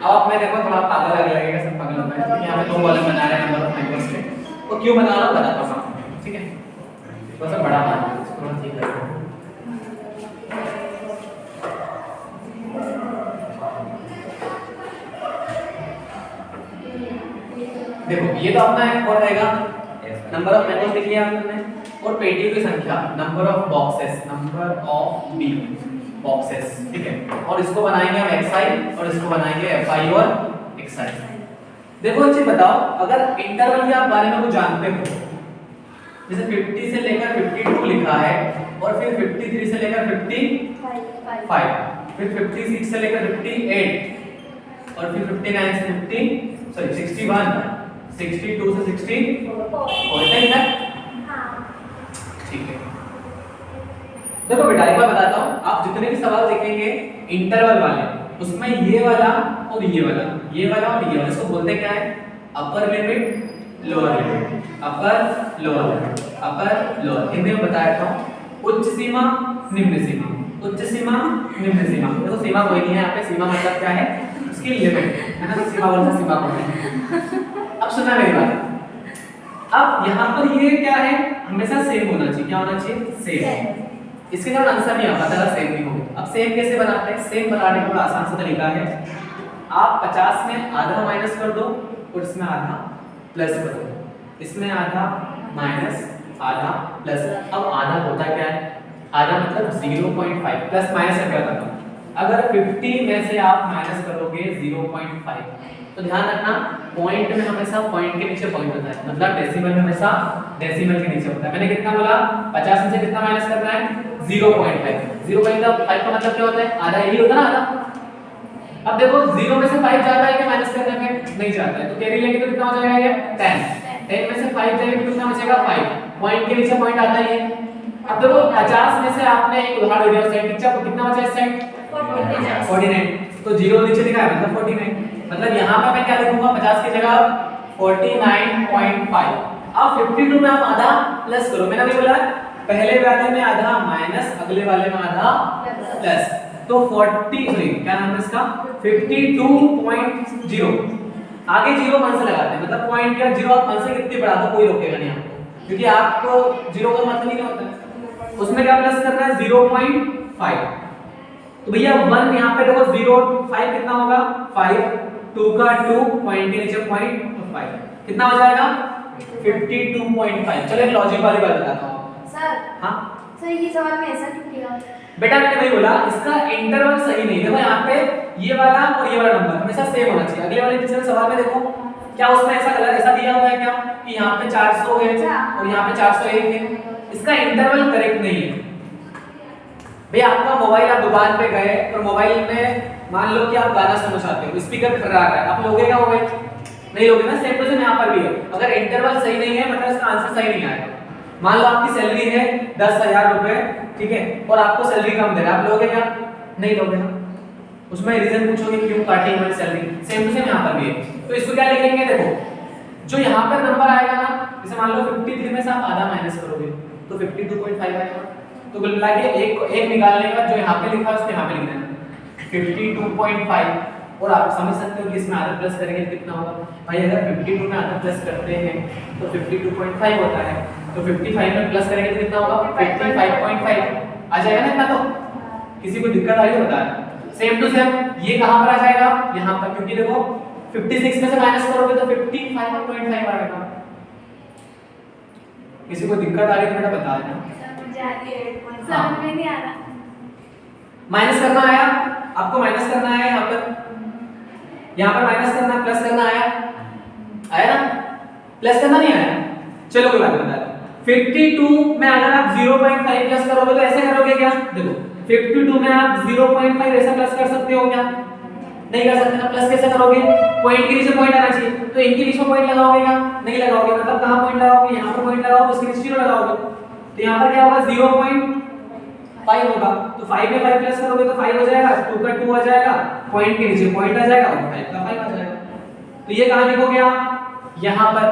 अब मैं देखो थोड़ा पागल लगे लगेगा, सब पागल होता है क्योंकि यहाँ पे 2 कॉलम बना रहे हैं नंबर ऑफ मेंबर्स के, तो क्यों बना रहा हूँ बताता हूँ, ठीक है। थोड़ा सा बड़ा बना थोड़ा ठीक है। देखो ये तो अपना एक और रहेगा, नंबर ऑफ मेंबर्स लिख लिया हमने, और पेटियों की संख्या, number of boxes, number of B boxes, ठीक है। और इसको बनाएंगे हम xi और इसको बनाएंगे fi और xi। देखो एक चीज बताओ, अगर इंटरवल के आप बारे में कुछ जानते हो, जैसे 50 से लेकर 52 लिखा है, और फिर 53 से लेकर 55, फिर 56 से लेकर 58, और फिर 59 से 61, 62 से 64, होता ही ना? ठीक है। देखो बेटा एक बार बताता हूँ, आप जितने भी सवाल देखेंगे इंटरवल वाले, उसमें ये वाला और ये वाला, ये वाला और ये वाला, इसको बोलते क्या है? Upper limit, lower limit, upper lower limit, upper lower. Hindi में बताया था, उच्च सीमा, निम्न सीमा, उच्च सीमा, निम्न सीमा। देखो सीमा कोई नहीं है यहाँ पे, सीमा मतलब क्या है? उसकी लिमिट है ना, सीमा बोलते सीमा को है। अब सुना मेरी बात, अब यहाँ पर ये क्या है? हमेशा सेम होना चाहिए। क्या होना चाहिए? सेम। इसके कारण आंसर नहीं आ पाता अगर सेम नहीं होगा। अब सेम कैसे बनाते हैं? सेम बनाने का बड़ा आसान सा तरीका है, आप 50 में आधा माइनस कर दो और इसमें आधा प्लस कर दो, इसमें आधा माइनस आधा प्लस। अब आधा होता क्या है? आधा मतलब 0.5, प्लस माइनस का क्या होता है? अगर 50 में से आप माइनस करोगे 0.5, तो ध्यान रखना पॉइंट में हमेशा पॉइंट के नीचे पॉइंट होता है, मतलब डेसिमल में हमेशा डेसिमल के नीचे होता है। मैंने कितना बोला? 50 में से कितना माइनस करना है? 0.5। 0.5 का मतलब क्या होता है? आधा, यही होता है ना आधा। अब देखो 0 में से 5 जाता है क्या माइनस करने में? नहीं जाता है, तो कैरी लेंगे तो कितना हो जाएगा ये? 10। 10 में से 5 जाएगा तो कितना बचेगा? 5। पॉइंट के नीचे पॉइंट आता ही है। अब देखो 50 में से आपने एक उदाहरण दिया साइड, कितना बचा इस साइड? 49। तो 0 नीचे लिखा है मतलब 49, मतलब यहाँ पे मैं क्या लिखूंगा? 50 की जगह 49.5। अब 52 में आप आधा प्लस करो, मैंने अभी बोला पहले वाले में आधा माइनस, अगले वाले में आधा प्लस, तो 40 सॉरी क्या नाम है इसका? 52.0। आगे 0 मान से लगाते हैं, मतलब पॉइंट या 0 आप मान से कितनी बढ़ा दो कोई रोकेगा नहीं आपको, क्योंकि आपको 0 का मतलब ही नहीं होता है। उसमें क्या प्लस करना है? 0.5। तो भैया 1 यहाँ पे देखो 0.5 कितना होगा? 5, 2 का 2, पॉइंट के नीचे पॉइंट, तो 5 कितना हो जाएगा? 52.5। चलो एक लॉजिक वाली बात बताता हूँ सर। हाँ सर ये सवाल में ऐसा क्यों किया? बेटा मैंने वही बोला, इसका इंटरवल सही नहीं है। देखो यहाँ पे ये वाला और ये वाला नंबर हमेशा सेम होना चाहिए। अगले वाले तीसरे सवाल में देखो क्या उसमें ऐसा कलर ऐसा दिया हुआ है क्या कि यहाँ पे 400 है और यहाँ पे 401 है? इसका इंटरवल करेक्ट नहीं है। भैया आपका मोबाइल, आप दुकान पे गए और मोबाइल में मान लो कि आप गाना सुनना चाहते हो, स्पीकर खर्रा रहा है, आप लोगे क्या मोबाइल? नहीं लोगे ना। सेम टू सेम यहाँ पर भी है, अगर इंटरवल सही नहीं है मतलब इसका आंसर सही नहीं आएगा। मान लो आपकी सैलरी है 10,000 रुपए, ठीक है, और आपको सैलरी कम दे रहा है, आप लोगे क्या? नहीं लोगे ना। उसमें रीजन पूछोगे क्यों काटी हमारी सैलरी। सेम टू सेम यहाँ पर भी है, तो इसको क्या लिखेंगे? देखो जो यहाँ पर नंबर आएगा ना, जैसे मान लो 53 में से आप आधा माइनस करोगे तो 52.5 आएगा। तो कुल मिला के एक निकालने का जो यहाँ पे लिखा है उसको यहाँ पे लिखना है 52.5। और आप समझ सकते हो कि इसमें आधा प्लस करेंगे तो कितना होगा? भाई अगर 52 में आधा प्लस करते हैं तो 52.5 होता है, तो 55 में प्लस करेंगे तो कितना होगा? 55.5 आ जाएगा ना इतना। तो किसी को दिक्कत आ रही है बता? सेम टू सेम ये कहाँ पर आ जाएगा? यहाँ पर, क्योंकि देखो 56 में से माइनस करोगे तो 55.5 आएगा। किसी को दिक्कत आ रही है तो बेटा बता देना। समझ में नहीं आ रहा। माइनस करना आया आपको? माइनस करना है यहाँ पर माइनस करना, प्लस करना आया ना? प्लस करना नहीं आया? चलो कोई बात बता दो। 52 में अगर आप 0.5 प्लस करोगे तो ऐसे करोगे क्या? देखो 52 में आप 0.5 ऐसा प्लस कर सकते हो क्या? नहीं कर सकते ना। प्लस कैसे करोगे? पॉइंट के नीचे पॉइंट आना चाहिए, तो इनके नीचे पॉइंट लगाओगे क्या? नहीं लगाओगे। मतलब कहां पॉइंट लगाओगे? यहाँ पर पॉइंट लगाओगे, इसके नीचे 0 लगाओगे, तो यहाँ पर क्या होगा? 0.5 होगा। तो 5 में 5 प्लस करोगे तो 5 हो जाएगा, 2 का 2 आ जाएगा, पॉइंट के नीचे पॉइंट आ जाएगा और 5 का 5 आ जाएगा। तो ये कहां लिखोगे आप? यहाँ पर।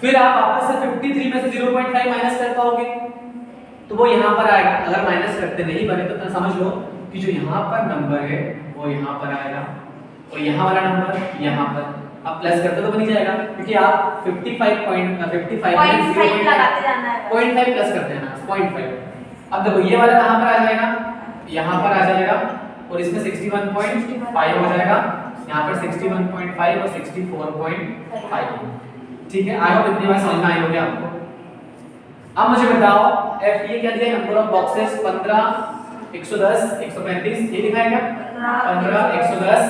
फिर आप वापस से 53 में से 0.5 माइनस कर पाओगे तो वो यहाँ पर आएगा। अगर माइनस करते नहीं बने तो समझ लो कि जो यहाँ पर नंबर है वो यहाँ पर आएगा और यहाँ वाला नंबर यहाँ पर आप प्लस करते तो बन ही जाएगा, क्योंकि आप 55 0.5 लगाते जाना है। 0.5 प्लस करते हैं ना 0.5। अब देखो ये वाला कहाँ पर आ जाएगा, यहाँ पर आ जाएगा, और इसमें 61.5 हो जाएगा, यहाँ पर 61.5 और 64.5। ठीक है, आई होप इतनी बार समझ में आई होगी आपको। अब मुझे बताओ एफ ये क्या दिया, नंबर ऑफ बॉक्सेस 15, 110, 135, ये लिखा है क्या? 15, 110,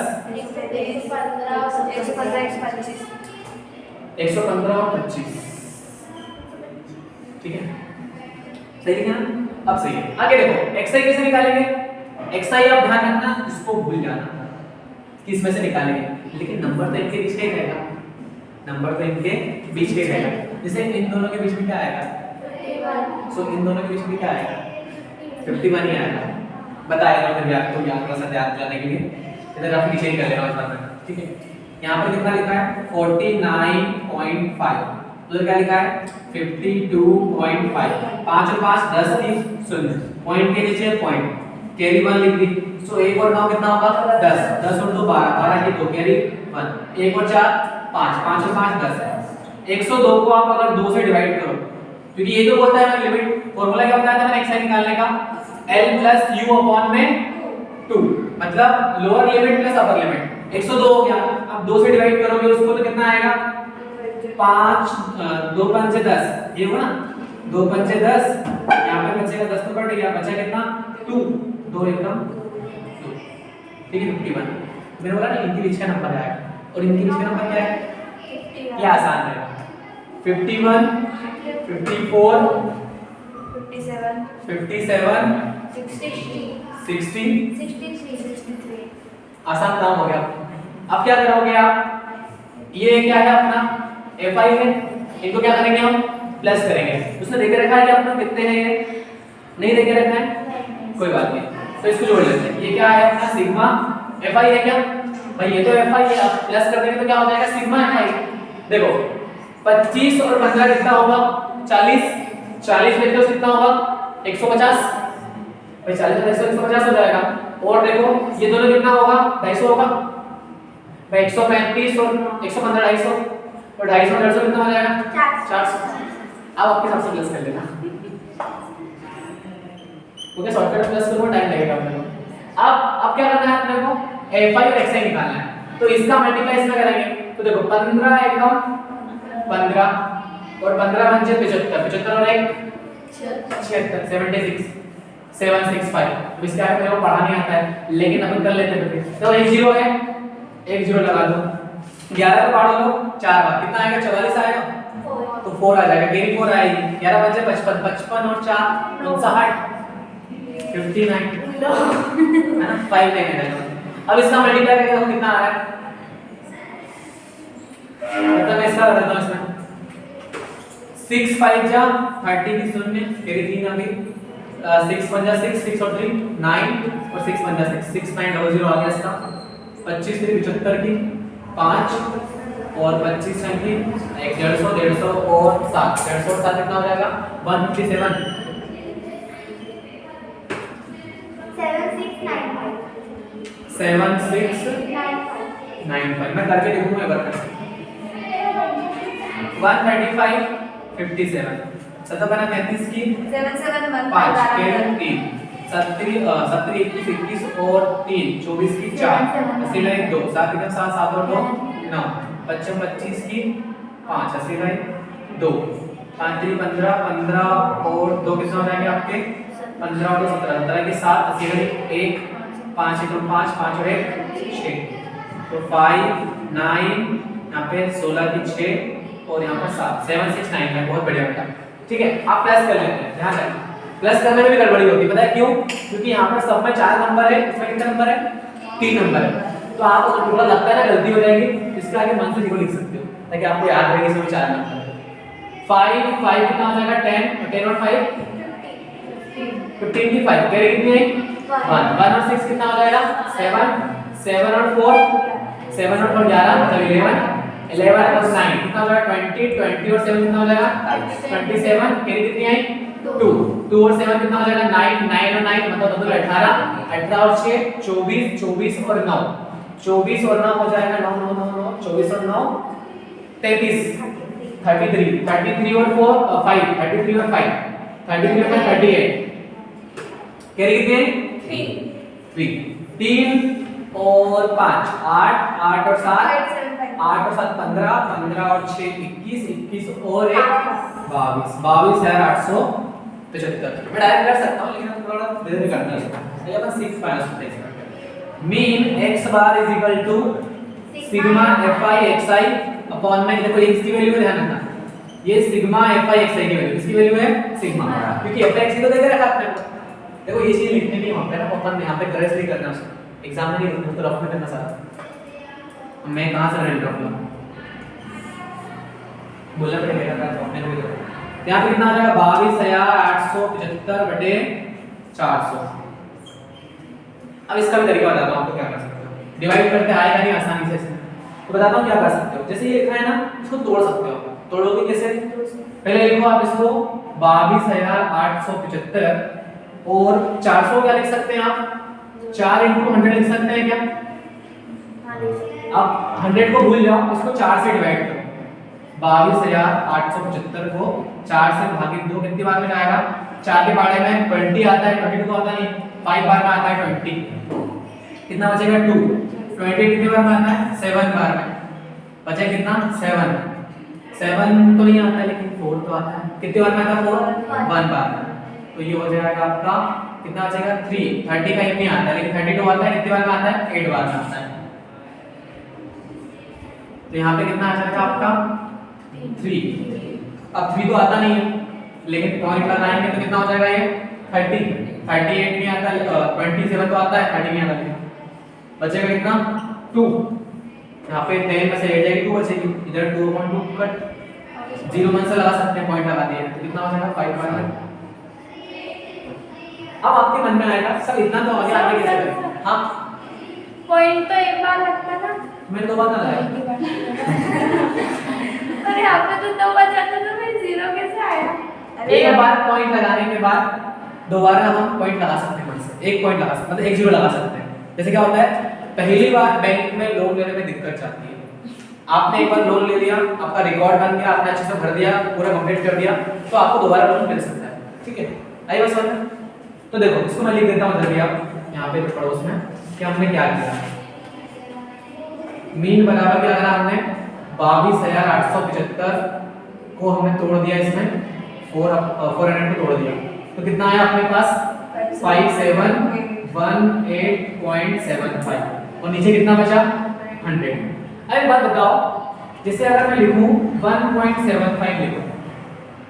115 और 25। ठीक है, सही लिखा ना? अब सही है। आगे देखो एक्सआई कैसे निकालेंगे। एक्सआई आप ध्यान रखना, इसको भूल जाना कि इसमें से निकालेंगे, लेकिन नंबर तो इनके बीच का ही रहेगा, नंबर तो इनके बीच के रहेगा। जैसे इन दोनों के बीच में क्या आएगा, सो इन दोनों के बीच में क्या आएगा, 51 ही आएगा। बताएगा फिर आपको यहाँ थोड़ा सा ध्यान दिलाने के लिए, इधर रफ नीचे ही कर लेना इस बार में। ठीक है, यहाँ पर कितना लिखा है 49.5, उधर क्या लिखा है 52.5। 5 और 5 10 की 0, पॉइंट के नीचे पॉइंट, कैरी 1 लिख दी। सो 1 और 9 कितना होगा 10, 10 और 2 12, 12 की 2 कैरी 1, 1 और 4 5, 5 और 5 10। 102 को आप अगर 2 से डिवाइड करो, क्योंकि ये तो बोलता है लिमिट, फार्मूला क्या बताया था मैंने एक्सआई निकालने का, L प्लस U अपॉन में 2, मतलब lower limit plus upper limit. 102 हो गया, अब 2 से डिवाइड करोगे उसको तो कितना आएगा 5, 2 5 से 10, ये हुआ ना 2 5 से 10, यहाँ पे बचेगा 10 तो कट गया, बचा कितना 2, 2 एकदम 2। ठीक है 51। मैंने बोला ना इनके बीच का नंबर आएगा, और इनके बीच का नंबर क्या है, ये आसान है 51, 54, 57, 60, 63। आसान काम हो गया। अब क्या करोगे आप, ये क्या है अपना fi है, इनको क्या करेंगे हम प्लस करेंगे। उसने देके रखा है कि अपना कितने हैं, ये नहीं देके रखा है, कोई बात नहीं, तो इसको जोड़ लेते हैं। ये क्या है अपना सिग्मा fi है क्या भाई, ये तो fi है, आप प्लस कर देंगे तो क्या हो जाएगा सिग्मा fi। देखो 25 और 15 कितना होगा 40, 40 में तो कितना होगा 150 भाई, 40 में 150 हो जाएगा। और देखो ये दोनों कितना होगा 250 होगा भाई, 135 और 115 250, और 250 और 150 कितना हो जाएगा 400। अब आपके हिसाब से प्लस कर लेना, क्योंकि शॉर्टकट प्लस करने में टाइम लगेगा अपने को। अब क्या करना है अपने को fi और xi निकालना है, तो इसका मल्टीप्लाई इसमें करेंगे। तो देखो 15 एकम 15 और 15 पंजे 75, 75 और 1 76, 76, 765। अब इसका मेरे को पढ़ा नहीं आता है, लेकिन अपन कर लेते हैं। तो 1 0 है, 1 0 लगा दो, 11 को काट लो 4 बार, कितना आएगा 44 आएगा, तो 4 आ जाएगा, कैरी 4 आएगी। 11 बचे 55, 55 और 4 59, 59 है ना, 5 लेंगे। अब इसका मल्टीप्लाई करके देखो कितना आ रहा है, मतलब इसका बता दो इसमें 6 5 जा 30 की 0, कैरी 3 अभी 6 1 जा 6, 6 और 3 9, और 6 1 जा 6, 6900 आ गया इसका। 25 3 75 की 5, और 25 की 150, 150 और 7, 150 और 7 कितना हो जाएगा 157। 7695 मैं करके देखूंगा एक बार। 135 57, 7 की 5 के 3, 70 21 और 3 24 की 4, 80 लाइन 2, 7 एकदम 7 7 और 2 9, 25 की 5, 80 लाइन 2, 5 3 15, 15 और 2 कितना हो जाएंगे आपके 15 और 17, 17 के 7, 80 लाइन 1, 5 1 5, 5 और 1 6, तो 5 9 यहाँ पे 16 की 6 और यहाँ पर 7, 7 6 9 है। बहुत बढ़िया बेटा, ठीक है। आप प्लस कर लेते हैं, ध्यान रखना प्लस करने में भी गड़बड़ी होती है, पता है क्यों? क्योंकि यहाँ पर सब में 4 नंबर है, इसमें कितने नंबर है 3 नंबर है, तो आप अगर थोड़ा लगता है ना गलती हो जाएगी, इसके आगे मन से लिख सकते हो ताकि आपको याद रहे इसमें 4 नंबर है। 5 5 कितना हो जाएगा 10, 10 और 5 15 की 5, कैरी कितनी है 1, 1 और 6 कितना हो जाएगा 7, 7 और 4 7 और 4 11 मतलब 11, 11 और 9 कितना हो जाएगा 20, 20 और 7 कितना हो जाएगा 27, कैरी कितनी आई 2, 2 और 7 कितना हो जाएगा 9, 9 और 9 मतलब टोटल 18, 18 और 6 24, 24 और 9 24 और 9 हो जाएगा 9 9 9 9 24 और 9 33 33 और 4 5 33 और 5 33 और 5 38 कैरी कितने 3 3 और 5 8 8 और 7 8 और 7 15 15 और 6 21 21 और 1 22 22,875 मैं डायरेक्ट कर सकता हूं लेकिन थोड़ा धीरे धीरे करना है ये अपन 6 माइनस होता है mean x bar is equal to sigma fi xi upon में देखो x की वैल्यू ध्यान रखना ये सिग्मा fi xi की वैल्यू इसकी वैल्यू है सिग्मा क्योंकि fx की तो देखे रखा आपने देखो ये चीज लिखने की वहां पे ना अपन यहां पे करेक्टली करना उसको एग्जाम में नहीं तो रफ में करना सारा मैं कहां से रेड रख लूं बोलना पड़ेगा क्या अपने को यहां पे कितना आ जाएगा 22,875 बटे 400 अब इसका भी तरीका बताता हूं आपको क्या कर सकते हो डिवाइड करते आएगा नहीं आसानी से तो बताता हूं क्या कर सकते हो जैसे ये लिखा है ना इसको तोड़ सकते हो तोड़ोगे कैसे पहले लिखो आप इसको 22,875 और 400 क्या लिख सकते हैं आप 4 × 100 लिख सकते हैं क्या अब 100 को भूल जाओ इसको 4 से डिवाइड करो 22,875 को 4 से भागित 2 कितनी बार में जाएगा 4 के बारे में 20 आता है 22 तो आता नहीं 5 बार में आता है 20 कितना बचेगा 2 20 कितनी बार में आता है 7 बार में बचे कितना 7 तो नहीं आता लेकिन 4 तो आता है कितनी बार में आता है 4 1 बार में तो ये हो जाएगा आपका कितना बचेगा 3 30 का नहीं आता लेकिन 32 आता है कितनी बार में आता है 8 बार में आता है तो यहाँ पे कितना आ जाएगा आपका 3 अब 3 तो आता नहीं है लेकिन पॉइंट लगाएंगे तो कितना हो जाएगा ये 30 38 नहीं आता 27 तो आता है 30 नहीं आता बचेगा कितना 2 यहाँ पे 10 में से 8 जाएगी 2 बचेगी इधर 2.2 कट 0 में से लगा सकते हैं पॉइंट लगा दिए तो कितना हो जाएगा 5 बार में अब आपके मन में आएगा सर इतना तो आगे आगे कैसे करें हां पॉइंट तो एक बार लगता ना मैं 2 बार लगाया अरे यहाँ पे तो 2 बार जाता तो फिर 0 कैसे आया एक बार पॉइंट लगाने के बाद दोबारा हम पॉइंट लगा सकते हैं से एक पॉइंट लगा सकते हैं मतलब एक जीरो लगा सकते हैं जैसे क्या होता है पहली बार बैंक में लोन लेने में दिक्कत आती है आपने एक बार लोन ले लिया आपका रिकॉर्ड बन गया आपने अच्छे से भर दिया पूरा कंप्लीट कर दिया तो आपको दोबारा लोन मिल सकता है ठीक है आई बात समझ तो देखो इसको मैं लिख देता हूं जल्दी आप यहां पे पड़ोस में कि हमने क्या किया मीन बराबर क्या करा हमने 22,875 को हमने तोड़ दिया इसमें 400 को तोड़ दिया तो कितना आया अपने पास 5718.75 और नीचे कितना बचा 100 अब बात बताओ जैसे अगर मैं लिखूं 1.75 लिखूं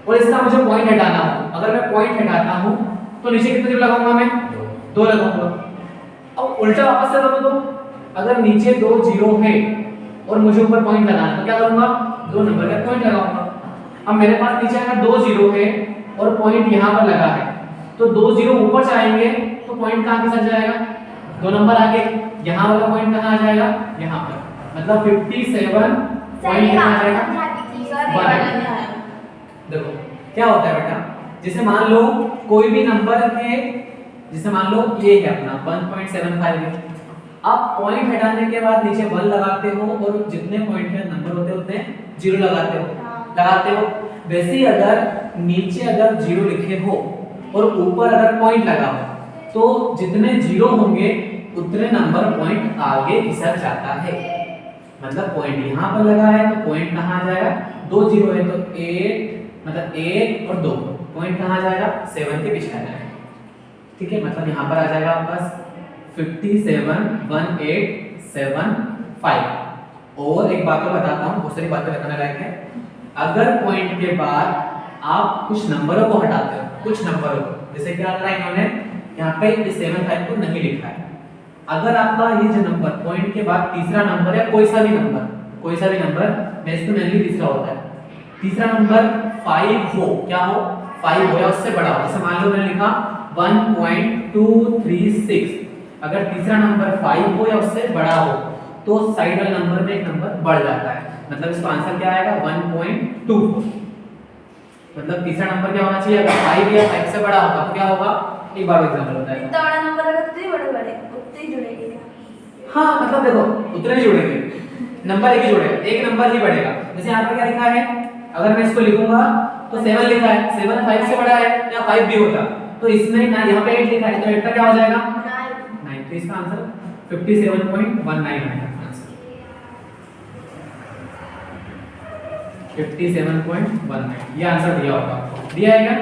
और इसका मुझे पॉइंट हटाना हो अगर मैं पॉइंट हटाता हूं तो नीचे कितने जीरो लगाऊंगा मैं 2 लगाऊंगा अब उल्टा वापस से करो तो अगर नीचे 2 जीरो है और मुझे ऊपर पॉइंट लगाना तो क्या करूंगा 2 नंबर का पॉइंट लगाऊंगा अब मेरे पास नीचे अगर 2 जीरो है और पॉइंट यहां पर लगा है तो 2 जीरो ऊपर जाएंगे तो पॉइंट कहां के साथ जाएगा 2 नंबर आगे यहां वाला पॉइंट कहां आ जाएगा यहां पर मतलब 57 पॉइंट कहां आ जाएगा देखो क्या होता है बेटा जैसे मान लो कोई भी नंबर के जैसे मान लो ये है अपना 1.75 है आप पॉइंट हटाने के बाद नीचे 1 लगाते हो और जितने पॉइंट के नंबर होते हैं उतने जीरो लगाते हो वैसे ही अगर नीचे अगर जीरो लिखे हो और ऊपर अगर पॉइंट लगा हो तो जितने जीरो होंगे उतने नंबर पॉइंट आगे खिसक जाता है मतलब पॉइंट यहां पर लगा है तो पॉइंट कहां आ जाएगा 2 जीरो है तो 8 मतलब 1 और 2 पॉइंट कहां आ जाएगा 7 के पीछे आ जाएगा ठीक है मतलब यहां पर आ जाएगा आपके पास 571875 और एक बात और बताता हूं बहुत सारी बातें बताने लायक है अगर पॉइंट के बाद आप कुछ नंबरों को हटाते हो कुछ नंबरों को जैसे क्या करा इन्होंने यहां पे इस 75 को नहीं लिखा है अगर आपका ये जो नंबर पॉइंट के बाद तीसरा नंबर या कोई सा भी नंबर मैं इसको नहीं तीसरा होता है तीसरा नंबर 5 हो क्या हो 5 हो या उससे बड़ा हो जैसे मान लो मैंने लिखा 1.236 अगर तीसरा नंबर 5 हो या उससे बड़ा हो तो साइड वाले नंबर में एक नंबर बढ़ जाता है मतलब इसका आंसर क्या आएगा 1.2 मतलब तीसरा नंबर क्या होना चाहिए अगर 5 या 5 से बड़ा होगा तो क्या होगा एक बार एग्जांपल होता है इतना बड़ा नंबर अगर उतने बड़े उतने जुड़ेंगे हाँ मतलब देखो उतने नहीं जुड़ेंगे, नंबर एक ही जुड़ेगा, एक नंबर ही बढ़ेगा। जैसे यहाँ पर क्या लिखा है, अगर मैं इसको लिखूंगा तो 7 लिखा है, 7 5 से बड़ा है या 5 भी होता, तो इसमें ना यहाँ पे 8 लिखा है तो 8 का क्या हो जाएगा 9, तो इसका आंसर 57.19 आएगा आंसर 57.19, ये आंसर दिया होगा आपको, दिया है क्या?